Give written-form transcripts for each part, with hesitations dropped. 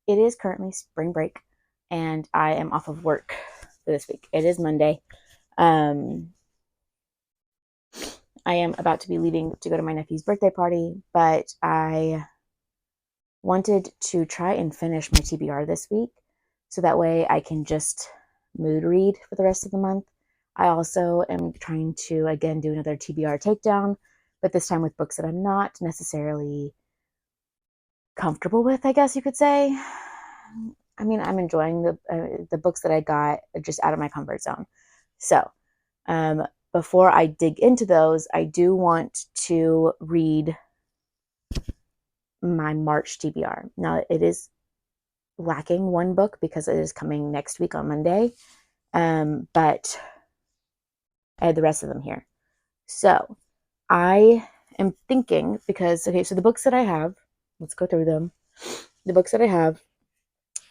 it is currently spring break, and I am off of work for this week. It is Monday. Um, I am about to be leaving to go to my nephew's birthday party, but I wanted to try and finish my TBR this week so that way I can just mood read for the rest of the month. I also am trying to, again, do another TBR takedown, but this time with books that I'm not necessarily comfortable with, I guess you could say. I mean, I'm enjoying the books that I got just out of my comfort zone. So, before I dig into those, I do want to read my March TBR. Now, it is lacking one book because it is coming next week on Monday, but I had the rest of them here. So, I am thinking because, okay, so the books that I have, let's go through them. The books that I have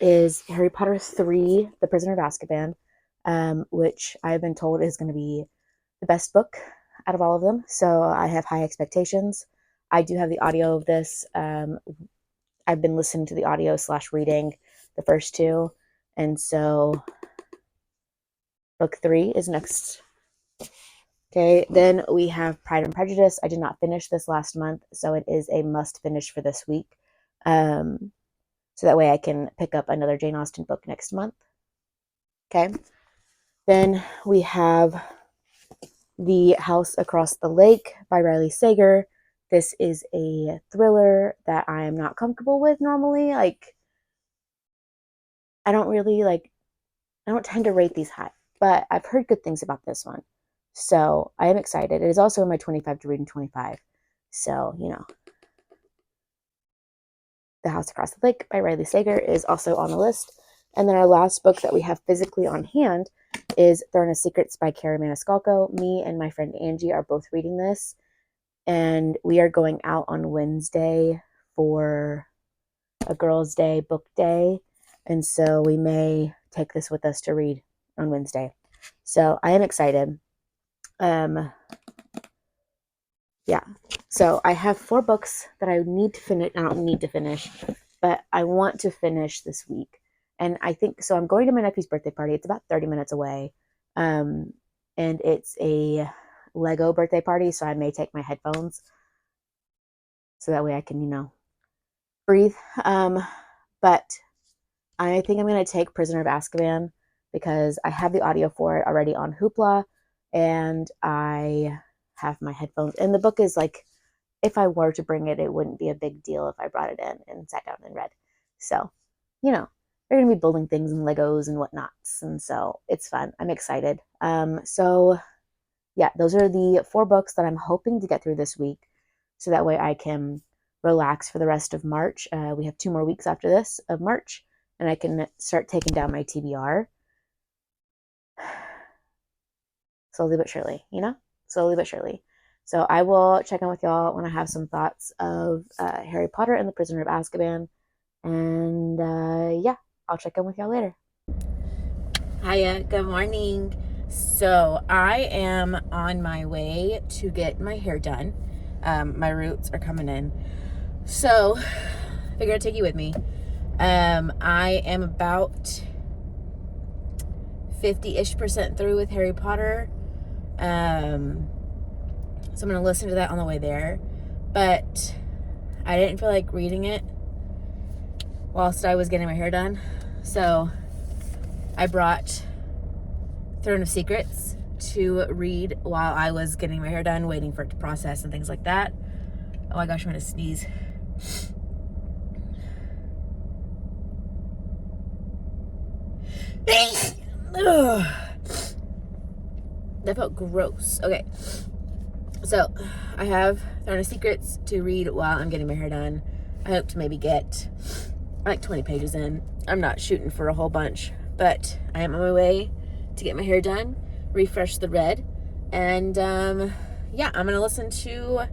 is Harry Potter 3, The Prisoner of Azkaban, which I've been told is going to be the best book out of all of them. So I have high expectations. I do have the audio of this. I've been listening to the audio / reading the first two. And so book 3 is next. Okay, then we have Pride and Prejudice. I did not finish this last month, so it is a must finish for this week. So that way I can pick up another Jane Austen book next month. Okay. Then we have The House Across the Lake by Riley Sager. This is a thriller that I am not comfortable with normally. Like, I don't tend to rate these high, but I've heard good things about this one. So I am excited. It is also in my 25 to read in 25. So, The House Across the Lake by Riley Sager is also on the list. And then our last book that we have physically on hand is Throne of Secrets by Cara Maniscalco. Me and my friend Angie are both reading this, and we are going out on Wednesday for a girls' day, book day, and so we may take this with us to read on Wednesday. So I am excited. Yeah. So I have 4 books that I need to finish. I don't need to finish, but I want to finish this week. And I think, so I'm going to my nephew's birthday party. It's about 30 minutes away. And it's a Lego birthday party, so I may take my headphones so that way I can, breathe. But I think I'm going to take Prisoner of Azkaban because I have the audio for it already on Hoopla, and I have my headphones. And the book is like, if I were to bring it, it wouldn't be a big deal if I brought it in and sat down and read. So, they're going to be building things and Legos and whatnots. And so it's fun. I'm excited. So yeah, those are the 4 books that I'm hoping to get through this week. So that way I can relax for the rest of March. We have 2 more weeks after this of March, and I can start taking down my TBR. Slowly but surely, slowly but surely. So I will check in with y'all when I have some thoughts of Harry Potter and the Prisoner of Azkaban. And yeah, I'll check in with y'all later. Hiya, good morning. So I am on my way to get my hair done. My roots are coming in. So I figured I'd take you with me. I am about 50-ish% through with Harry Potter. So I'm going to listen to that on the way there. But I didn't feel like reading it whilst I was getting my hair done. So I brought Throne of Secrets to read while I was getting my hair done, waiting for it to process and things like that. Oh my gosh, I'm going to sneeze. That felt gross. Okay. So I have Throne of Secrets to read while I'm getting my hair done. I hope to maybe get like 20 pages in. I'm not shooting for a whole bunch, but I am on my way to get my hair done, refresh the red, and yeah, I'm gonna listen to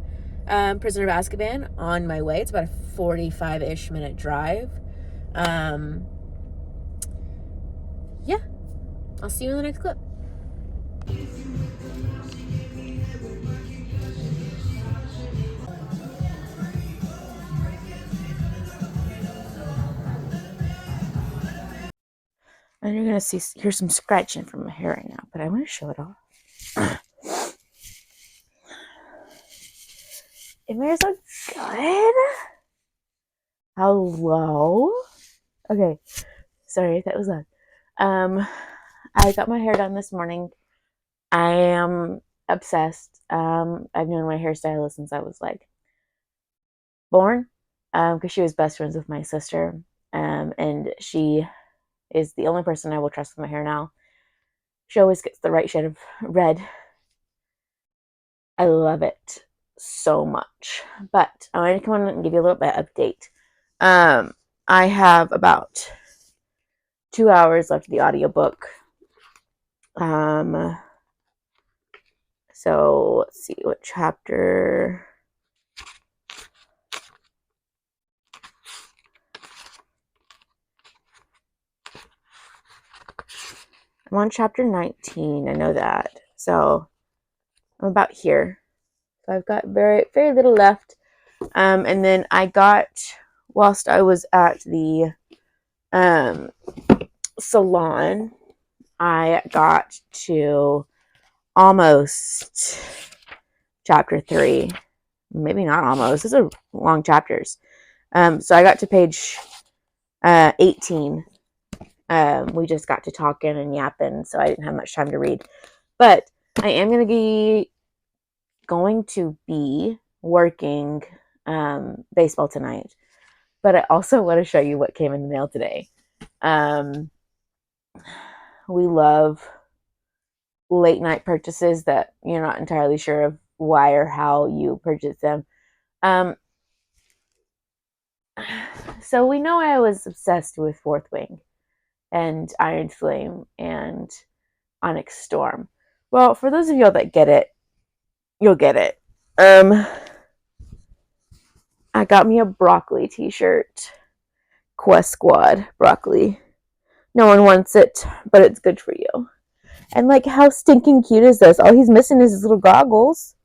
Prisoner of Azkaban on my way. It's about a 45-ish minute drive. Yeah, I'll see you in the next clip. And you're gonna hear some scratching from my hair right now, but I'm gonna show it off. It smells so good. Hello. Okay, sorry that was loud. I got my hair done this morning. I am obsessed. I've known my hairstylist since I was like born, because she was best friends with my sister, and she is the only person I will trust with my hair now. She always gets the right shade of red. I love it so much. But I wanted to come on and give you a little bit of update. I have about 2 hours left of the audiobook. So let's see what chapter. I'm on chapter 19. I know that. So I'm about here. So I've got very little left. And then I got, whilst I was at the salon, I got to almost chapter 3. Maybe not almost. These are long chapters. So I got to page 18. We just got to talking and yapping, so I didn't have much time to read. But I am going to be working baseball tonight. But I also want to show you what came in the mail today. We love late night purchases that you're not entirely sure of why or how you purchase them. So we know I was obsessed with Fourth Wing and Iron Flame and Onyx Storm. Well, for those of y'all that get it, you'll get it. I got me a broccoli t-shirt. Quest Squad broccoli. No one wants it, but it's good for you. And like, how stinking cute is this? All he's missing is his little goggles.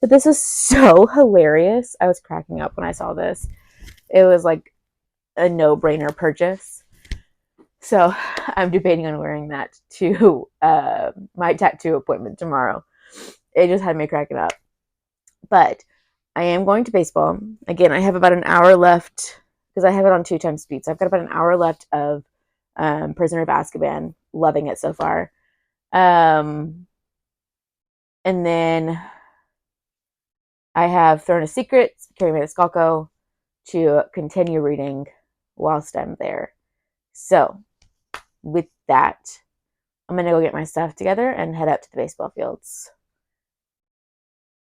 But this is so hilarious. I was cracking up when I saw this. It was like a no-brainer purchase. So I'm debating on wearing that to my tattoo appointment tomorrow. It just had me cracking up. But I am going to baseball. Again, I have about an hour left because I have it on 2 times speed. So I've got about an hour left of Prisoner of Azkaban. Loving it so far. And then I have Throne of Secrets, Carrie Maniscalco to continue reading whilst I'm there. So with that, I'm going to go get my stuff together and head up to the baseball fields.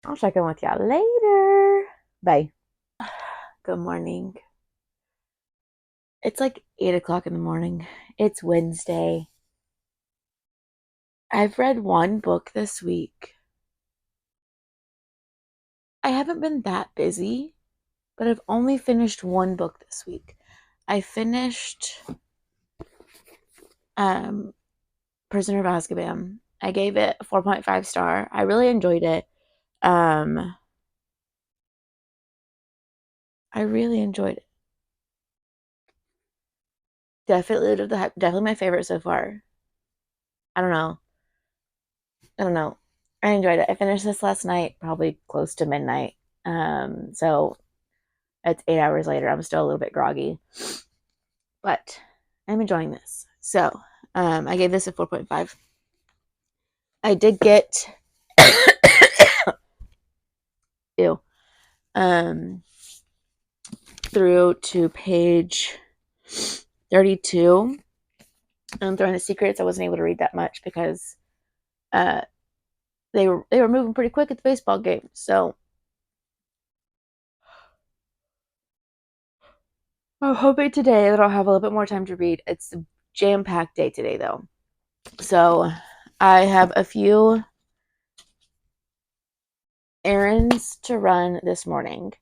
I'll check in with y'all later. Bye. Good morning. It's like 8 o'clock in the morning. It's Wednesday. I've read 1 book this week. I haven't been that busy, but I've only finished 1 book this week. I finished Prisoner of Azkaban. I gave it a 4.5 star. I really enjoyed it. I really enjoyed it. Definitely my favorite so far. I don't know. I enjoyed it. I finished this last night, probably close to midnight. So it's 8 hours later. I'm still a little bit groggy, but I'm enjoying this. So I gave this a 4.5. I did get ew through to page 32. Throwing the Secrets, I wasn't able to read that much because they were moving pretty quick at the baseball game. So I'm hoping today that I'll have a little bit more time to read. It's a jam-packed day today, though. So I have a few errands to run this morning.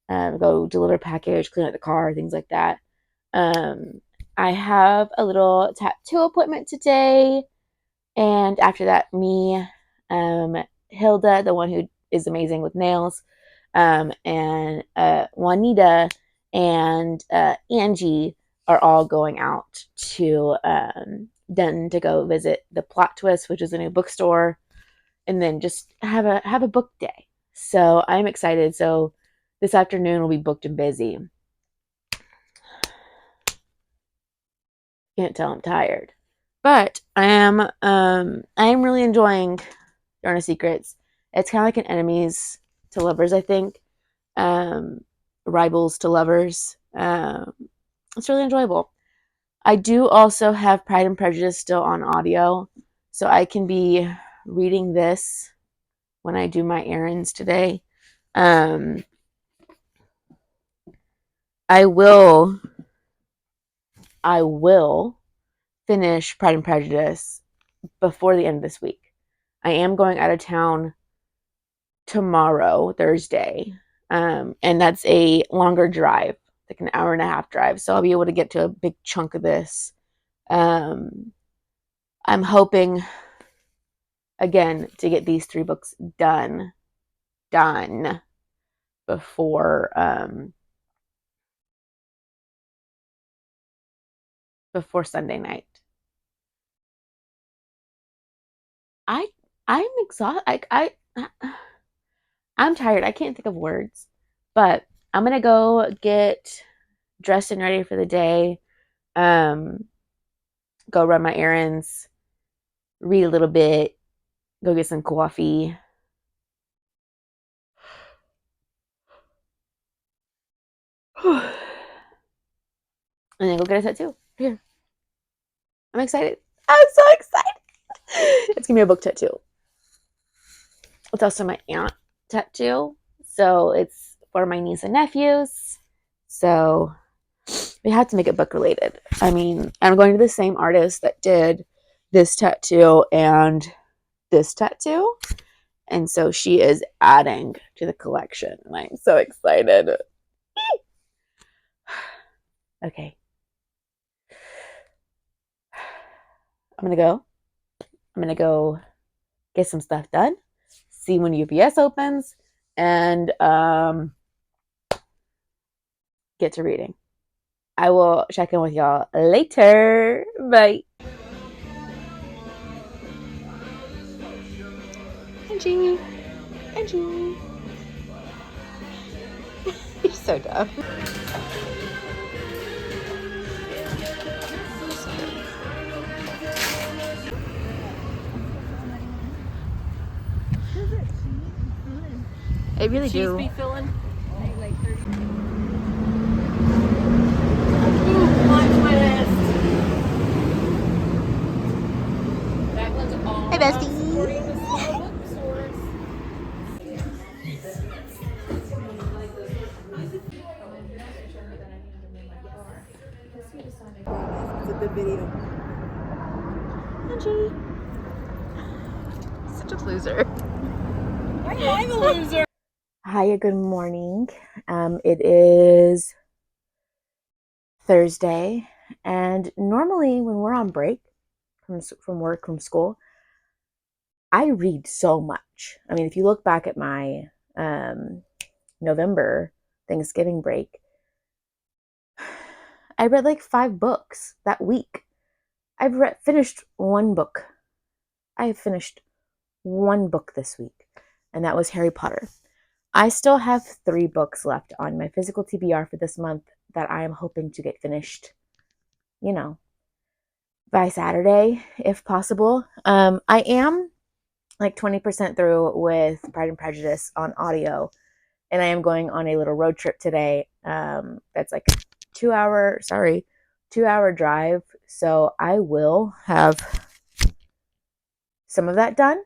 Go deliver a package, clean out the car, things like that. I have a little tattoo appointment today. And after that, me, Hilda, the one who is amazing with nails, and Juanita and Angie are all going out to Denton to go visit the Plot Twist, which is a new bookstore, and then just have a book day. So I'm excited. So this afternoon will be booked and busy. Can't tell I'm tired, but I am really enjoying Yarn of Secrets. It's kind of like an enemies to lovers, I think. Rivals to lovers. It's really enjoyable. I do also have Pride and Prejudice still on audio, so I can be reading this when I do my errands today. I will finish Pride and Prejudice before the end of this week. I am going out of town tomorrow, Thursday, and that's a longer drive, like an hour and a half drive. So I'll be able to get to a big chunk of this. I'm hoping, again, to get these 3 books done before Sunday night. I'm exhausted. I'm tired. I can't think of words, but I'm gonna go get dressed and ready for the day. Go run my errands, read a little bit, go get some coffee. And then go get a tattoo. Here. I'm excited. I'm so excited. It's gonna be a book tattoo. It's also my aunt tattoo. So it's for my niece and nephews. So we have to make it book related. I mean, I'm going to the same artist that did this tattoo and this tattoo. And so she is adding to the collection. And I'm so excited. Okay. I'm going to go get some stuff done, see when UPS opens, and get to reading. I will check in with y'all later. Bye. Angie. You're so dumb. I really do. Cheese be filling? Like 30. Hey, bestie. It's a good video. Angie. Such a loser. I'm a loser. Hiya, good morning. It is Thursday, and normally when we're on break from work, from school, I read so much. I mean, if you look back at my November Thanksgiving break, I read like 5 books that week. I've finished 1 book. I have finished 1 book this week, and that was Harry Potter. I still have 3 books left on my physical TBR for this month that I am hoping to get finished, by Saturday, if possible. I am like 20% through with Pride and Prejudice on audio, and I am going on a little road trip today. That's like a 2-hour drive. So I will have some of that done,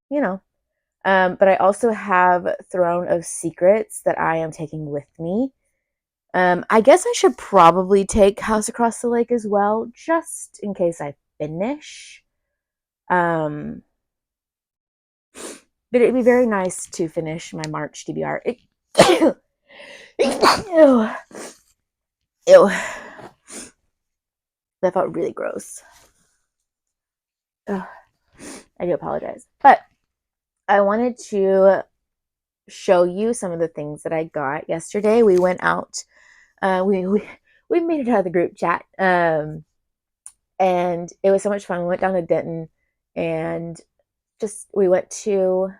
but I also have Throne of Secrets that I am taking with me. I guess I should probably take House Across the Lake as well, just in case I finish. But it'd be very nice to finish my March TBR. Ew. That felt really gross. Ugh. I do apologize. But I wanted to show you some of the things that I got yesterday. We went out. We we made it out of the group chat. And it was so much fun. We went down to Denton and just we went to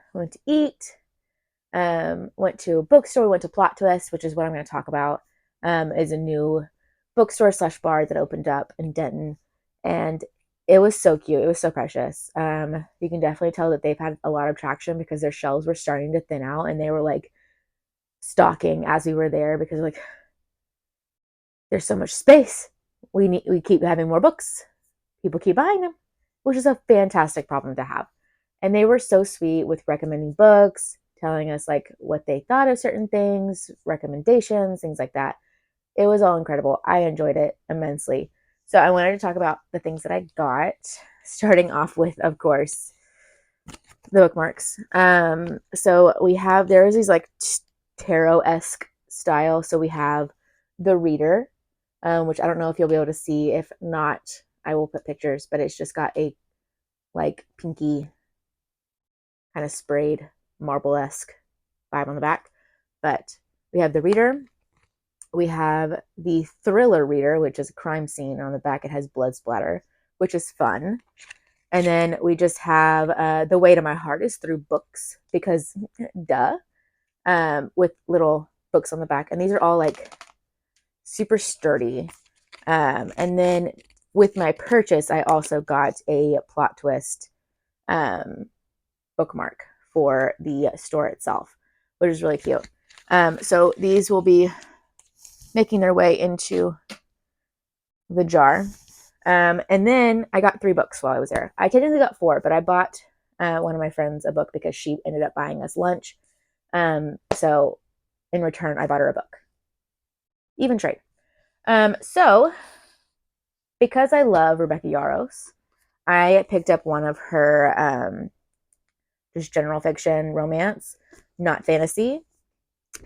eat, went to a bookstore, went to Plot Twist, which is what I'm going to talk about, is a new bookstore slash bar that opened up in Denton. And it was so cute. It was so precious. You can definitely tell that they've had a lot of traction because their shelves were starting to thin out and they were like stocking as we were there because like there's so much space. We keep having more books. People keep buying them, which is a fantastic problem to have. And they were so sweet with recommending books, telling us like what they thought of certain things, recommendations, things like that. It was all incredible. I enjoyed it immensely. So I wanted to talk about the things that I got, starting off with, of course, the bookmarks. So there's these like tarot-esque style. So we have the reader, which I don't know if you'll be able to see. If not, I will put pictures, but it's just got a like pinky kind of sprayed marble-esque vibe on the back. But we have the reader. We have the thriller reader, which is a crime scene. On the back, it has blood splatter, which is fun. And then we just have The Way to My Heart is through books because, duh, with little books on the back. And these are all like super sturdy. And then with my purchase, I also got a Plot Twist bookmark for the store itself, which is really cute. So these will be making their way into the jar. And then I got 3 books while I was there. I technically got 4, but I bought one of my friends a book because she ended up buying us lunch. So in return, I bought her a book. Even trade. So because I love Rebecca Yarros, I picked up one of her just general fiction romance, not fantasy.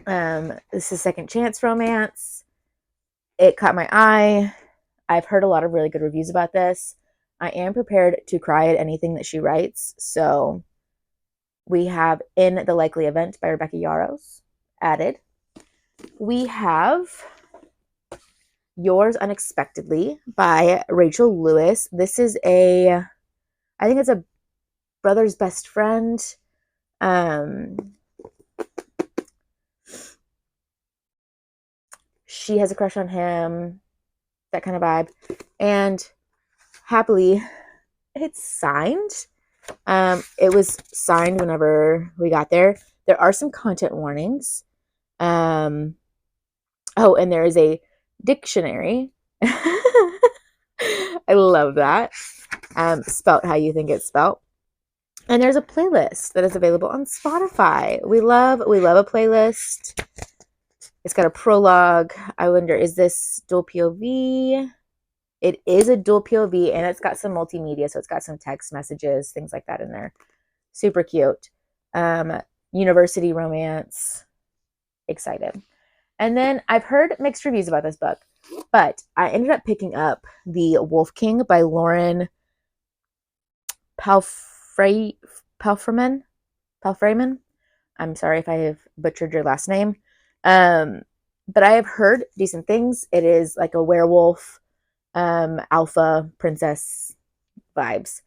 This is second chance romance. It caught my eye. I've heard a lot of really good reviews about this. I am prepared to cry at anything that she writes. So we have In the Likely Event by Rebecca Yarros added. We have Yours Unexpectedly by Rachel Lewis. This is I think it's a brother's best friend. She has a crush on him, that kind of vibe. And happily, it's signed. It was signed whenever we got there. There are some content warnings. Oh, and there is a dictionary. I love that. Spelt how you think it's spelt. And there's a playlist that is available on Spotify. We love a playlist. It's got a prologue. I wonder, is this dual POV? It is a dual POV, and it's got some multimedia, so it's got some text messages, things like that in there. Super cute. University romance. Excited. And then I've heard mixed reviews about this book, but I ended up picking up The Wolf King by Lauren Palfreyman. I'm sorry if I have butchered your last name. But I have heard decent things. It is like a werewolf, alpha princess vibes.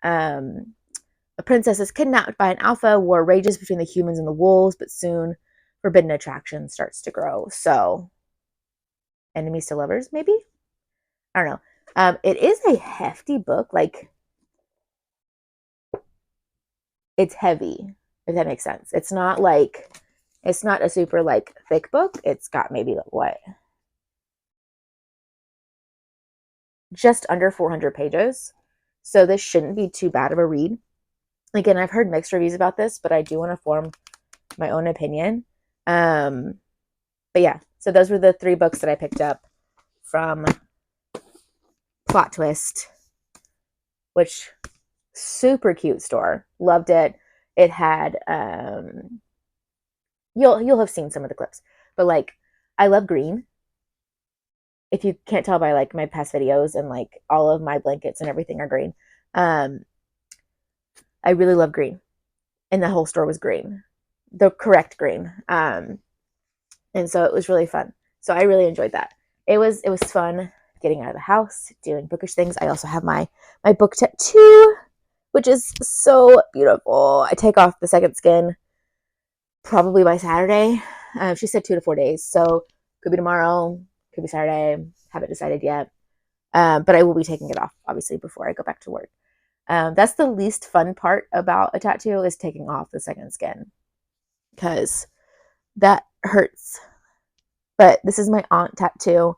A princess is kidnapped by an alpha. War rages between the humans and the wolves, but soon forbidden attraction starts to grow. So, enemies to lovers, maybe? I don't know. It is a hefty book. Like, it's heavy, if that makes sense. It's not a super like thick book. It's got maybe what? Just under 400 pages. So this shouldn't be too bad of a read. Again, I've heard mixed reviews about this, but I do want to form my own opinion. But yeah, so those were the 3 books that I picked up from Plot Twist, which super cute store. Loved it. It had you'll have seen some of the clips, but like I love green. If you can't tell by like my past videos, and like all of my blankets and everything are green. I really love green, and the whole store was green, the correct green. And so it was really fun. So I really enjoyed that. it was fun getting out of the house, doing bookish things. I also have my book tattoo, which is so beautiful. I take off the second skin probably by Saturday. She said 2 to 4 days, so could be tomorrow, could be Saturday. Haven't decided yet. But I will be taking it off obviously before I go back to work. That's the least fun part about a tattoo is taking off the second skin because that hurts. But this is my aunt tattoo.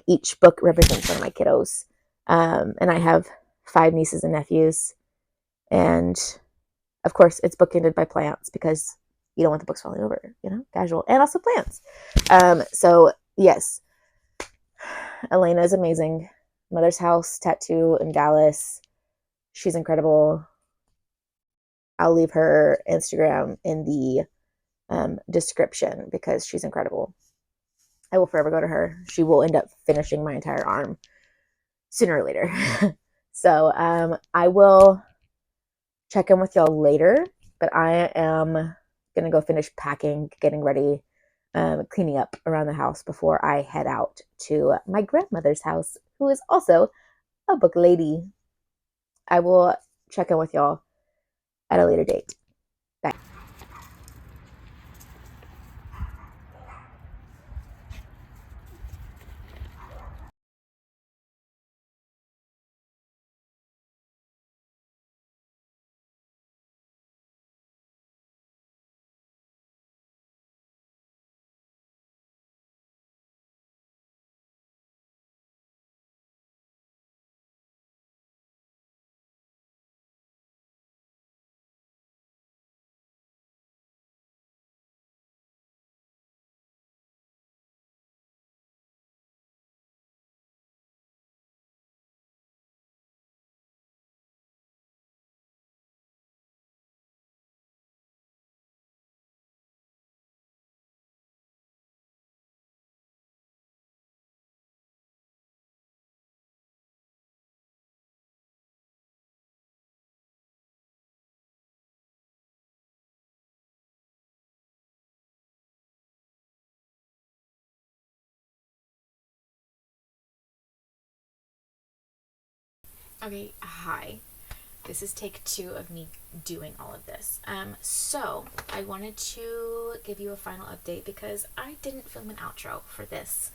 Each book represents one of my kiddos. And I have 5 nieces and nephews. And of course, it's bookended by plants because you don't want the books falling over, casual. And also plants. So, yes, Elena is amazing. Mother's House tattoo in Dallas. She's incredible. I'll leave her Instagram in the description because she's incredible. I will forever go to her. She will end up finishing my entire arm sooner or later. So I will check in with y'all later, but I am going to go finish packing, getting ready, cleaning up around the house before I head out to my grandmother's house, who is also a book lady. I will check in with y'all at a later date. Bye. Okay, hi. This is take 2 of me doing all of this. So I wanted to give you a final update because I didn't film an outro for this.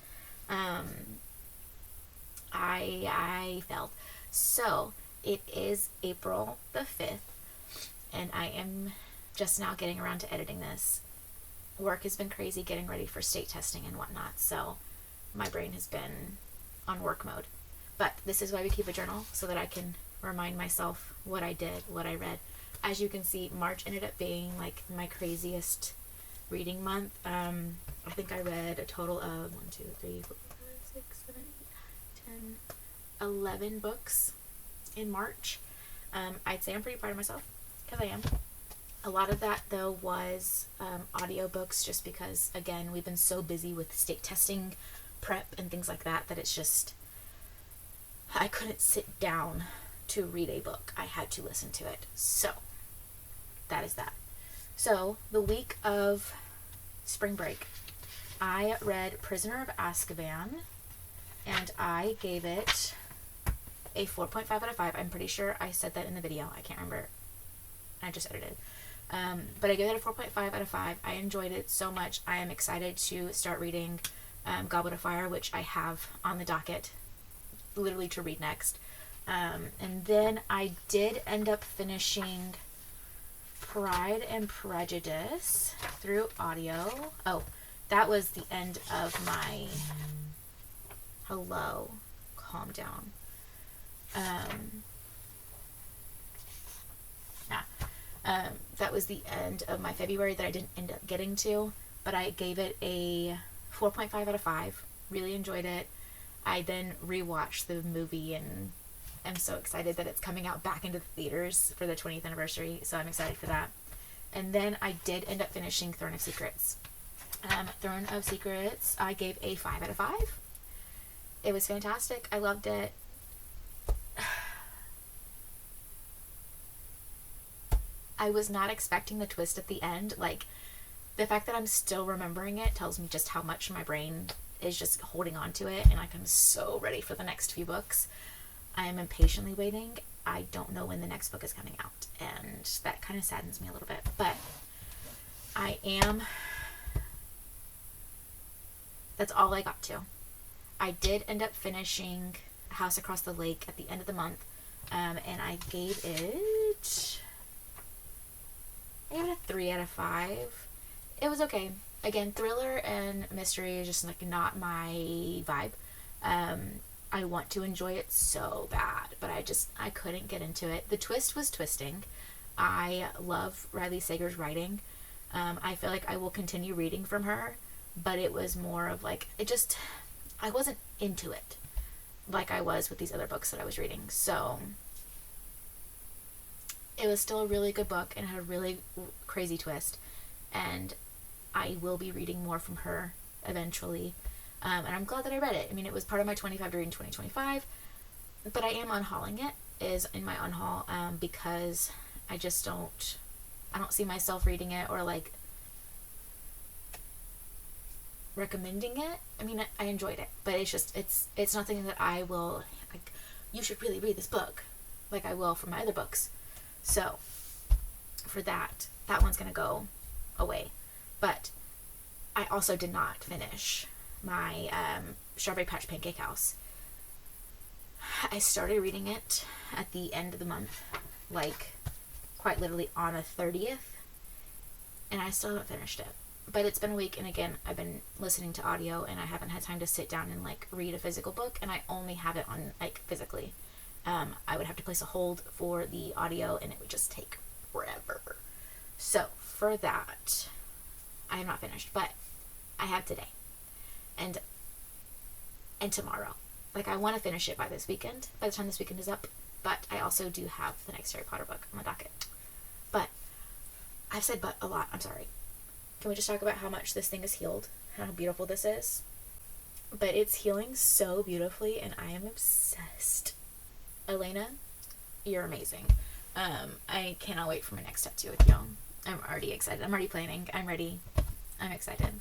I failed. So it is April the 5th, and I am just now getting around to editing this. Work has been crazy getting ready for state testing and whatnot, so my brain has been on work mode. But this is why we keep a journal, so that I can remind myself what I did, what I read. As you can see, March ended up being like my craziest reading month. I think I read a total of 1, 2, 3, 4, 5, 6, 7, 8, 10, 11 books in March. I'd say I'm pretty proud of myself, because I am. A lot of that, though, was audiobooks, just because, again, we've been so busy with state testing prep and things like that, that it's just, I couldn't sit down to read a book. I had to listen to it. So, that is that. So, the week of spring break, I read Prisoner of Azkaban, and I gave it a 4.5 out of 5. I'm pretty sure I said that in the video. I can't remember. I just edited. But I gave it a 4.5 out of 5. I enjoyed it so much. I am excited to start reading Goblet of Fire, which I have on the docket literally to read next. And then I did end up finishing Pride and Prejudice through audio. Oh, that was the end of my... Hello. Calm down. That was the end of my February that I didn't end up getting to, but I gave it a 4.5 out of 5. Really enjoyed it. I then rewatched the movie and am so excited that it's coming out back into the theaters for the 20th anniversary, so I'm excited for that. And then I did end up finishing Throne of Secrets. Throne of Secrets, I gave a 5 out of 5. It was fantastic. I loved it. I was not expecting the twist at the end. Like, the fact that I'm still remembering it tells me just how much my brain is just holding on to it, and like I'm so ready for the next few books. I am impatiently waiting. I don't know when the next book is coming out, and that kind of saddens me a little bit, but that's all I got to. I did end up finishing House Across the Lake at the end of the month, and I gave it a 3 out of 5. It was okay. Again, thriller and mystery is just like not my vibe. I want to enjoy it so bad, but I couldn't get into it. The twist was twisting. I love Riley Sager's writing. I feel like I will continue reading from her, but it was more of like, I wasn't into it like I was with these other books that I was reading. So it was still a really good book and had a really crazy twist, and I will be reading more from her eventually. And I'm glad that I read it. I mean, it was part of my 25 to read in 2025, but I am unhauling it, is in my unhaul, because I don't see myself reading it or like recommending it. I mean, I enjoyed it, but it's nothing that I will like, you should really read this book like I will for my other books. So for that one's gonna go away. But I also did not finish my Strawberry Patch Pancake House. I started reading it at the end of the month, like quite literally on the 30th, and I still haven't finished it. But it's been a week, and again, I've been listening to audio, and I haven't had time to sit down and like read a physical book, and I only have it on like physically. I would have to place a hold for the audio, and it would just take forever. So for that, I have not finished, but I have today and tomorrow. Like, I want to finish it by this weekend, by the time this weekend is up, but I also do have the next Harry Potter book on the docket. But I've said but a lot. I'm sorry. Can we just talk about how much this thing is healed? How beautiful this is? But it's healing so beautifully, and I am obsessed. Elena, you're amazing. I cannot wait for my next tattoo with you. I'm already excited. I'm already planning. I'm ready. I'm excited.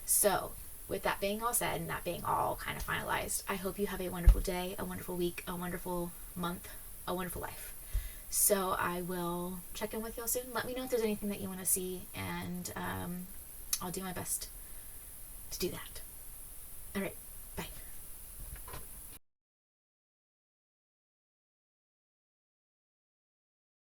So, with that being all said and that being all kind of finalized, I hope you have a wonderful day, a wonderful week, a wonderful month, a wonderful life. So I will check in with y'all soon. Let me know if there's anything that you want to see, and I'll do my best to do that. All right.